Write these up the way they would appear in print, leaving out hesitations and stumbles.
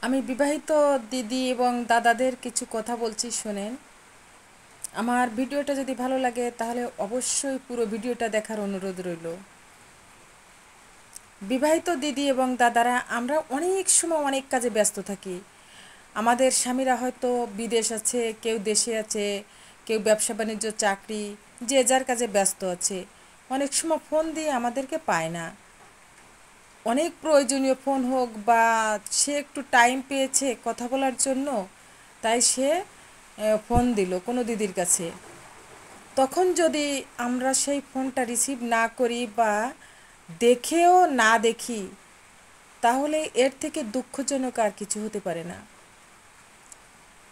আমি বিবাহিত দিদি এবং দাদাদের কিছু কথা বলছি, শোনেন। আমার ভিডিওটা যদি ভালো লাগে তাহলে অবশ্যই পুরো ভিডিওটা দেখার অনুরোধ রইল। বিবাহিত দিদি এবং দাদারা আমরা অনেক সময় অনেক কাজে ব্যস্ত থাকি। আমাদের স্বামীরা হয়তো বিদেশ আছে, কেউ দেশে আছে, কেউ ব্যবসা বাণিজ্য চাকরি, যে যার কাজে ব্যস্ত আছে। অনেক সময় ফোন দিয়ে আমাদেরকে পায় না। অনেক প্রয়োজনীয় ফোন হোক বা সে একটু টাইম পেয়েছে কথা বলার জন্য, তাই সে ফোন দিল কোনো দিদির কাছে। তখন যদি আমরা সেই ফোনটা রিসিভ না করি বা দেখেও না দেখি, তাহলে এর থেকে দুঃখজনক আর কিছু হতে পারে না।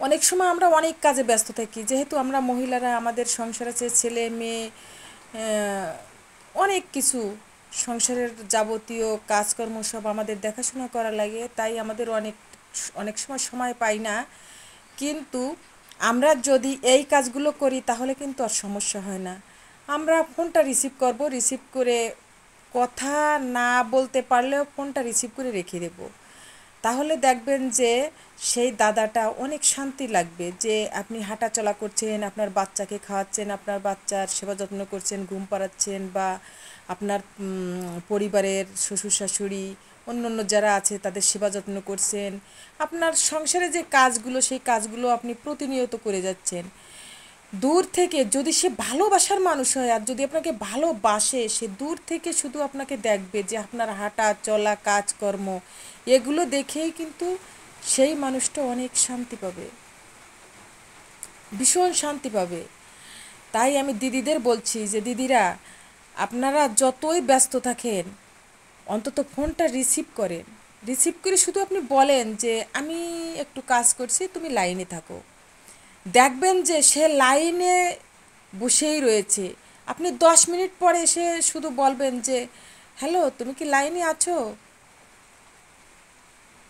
অনেক সময় আমরা অনেক কাজে ব্যস্ত থাকি, যেহেতু আমরা মহিলারা, আমাদের সংসার আছে, ছেলে মেয়ে, অনেক কিছু, সংসারের যাবতীয় কাজকর্ম সব আমাদের দেখাশোনা করা লাগে, তাই আমাদের অনেক অনেক সময় সময় পাই না। কিন্তু আমরা যদি এই কাজগুলো করি তাহলে কিন্তু আর সমস্যা হয় না। আমরা ফোনটা রিসিভ করব, রিসিভ করে কথা না বলতে পারলেও ফোনটা রিসিভ করে রেখে দেব। তাহলে দেখবেন যে সেই দাদাটা অনেক শান্তি লাগবে, যে আপনি হাঁটাচলা করছেন, আপনার বাচ্চাকে খাওয়াচ্ছেন, আপনার বাচ্চার সেবা যত্ন করছেন, ঘুম পাড়াচ্ছেন, বা আপনার পরিবারের শ্বশুর শাশুড়ি অন্য অন্য যারা আছে তাদের সেবা যত্ন করছেন। আপনার সংসারে যে কাজগুলো, সেই কাজগুলো আপনি প্রতিনিয়ত করে যাচ্ছেন। দূর থেকে যদি সে ভালোবাসার মানুষ হয় আর যদি আপনাকে ভালোবাসে, সে দূর থেকে শুধু আপনাকে দেখবে, যে আপনার হাঁটা চলা কাজকর্ম, এগুলো দেখেই কিন্তু সেই মানুষটা অনেক শান্তি পাবে, ভীষণ শান্তি পাবে। তাই আমি দিদিদের বলছি যে দিদিরা, আপনারা যতই ব্যস্ত থাকেন অন্তত ফোনটা রিসিভ করেন। রিসিভ করে শুধু আপনি বলেন যে আমি একটু কাজ করছি, তুমি লাইনে থাকো। দেখবেন যে সে লাইনে বসেই রয়েছে। আপনি 10 মিনিট পরে এসে শুধু বলবেন যে হ্যালো, তুমি কি লাইনে আছো?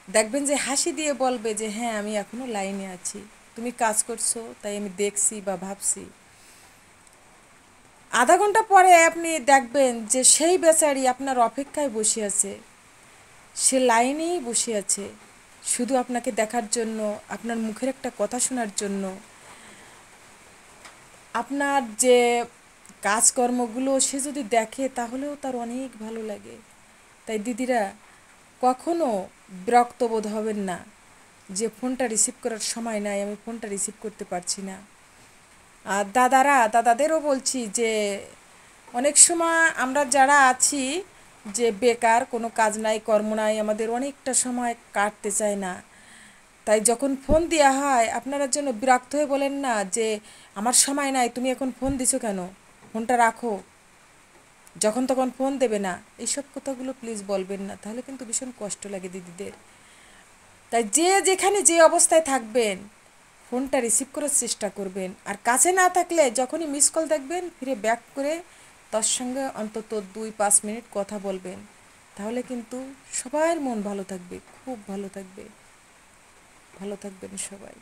দেখবেন যে হাসি দিয়ে বলবে যে হ্যাঁ, আমি এখনও লাইনে আছি, তুমি কাজ করছো তাই আমি দেখছি বা ভাবছি। আধা ঘন্টা পরে আপনি দেখবেন যে সেই বেচারি আপনার অপেক্ষায় বসে আছে, সে লাইনেই বসে আছে, শুধু আপনাকে দেখার জন্য, আপনার মুখের একটা কথা শোনার জন্য। আপনার যে কাজকর্মগুলো সে যদি দেখে তাহলেও তার অনেক ভালো লাগে। তাই দিদিরা, কখনো বিরক্ত বোধ হবেন না যে ফোনটা রিসিভ করার সময় নাই, আমি ফোনটা রিসিভ করতে পারছি না। আর দাদাদেরও বলছি যে অনেক সময় আমরা যারা আছি, যে বেকার, কোনো কাজ নাই কর্ম নাই, আমাদের অনেকটা সময় কাটতে চায় না। তাই যখন ফোন দেওয়া হয় আপনারা যেন বিরক্ত হয়ে বলেন না যে আমার সময় নাই, তুমি এখন ফোন দিছো কেন, ফোনটা রাখো, যখন তখন ফোন দেবে না, এইসব কথাগুলো প্লিজ বলবেন না, তাহলে কিন্তু ভীষণ কষ্ট লাগে দিদিদের। তাই যে যেখানে যে অবস্থায় থাকবেন ফোনটা রিসিভ করার চেষ্টা করবেন। আর কাছে না থাকলে যখনই মিস কল দেখবেন ফিরে ব্যাক করে তার সঙ্গে অন্তত 2-5 মিনিট কথা বলবেন। তাহলে কিন্তু সবার মন ভালো থাকবে, খুব ভালো থাকবে। ভালো থাকবেন সবাই।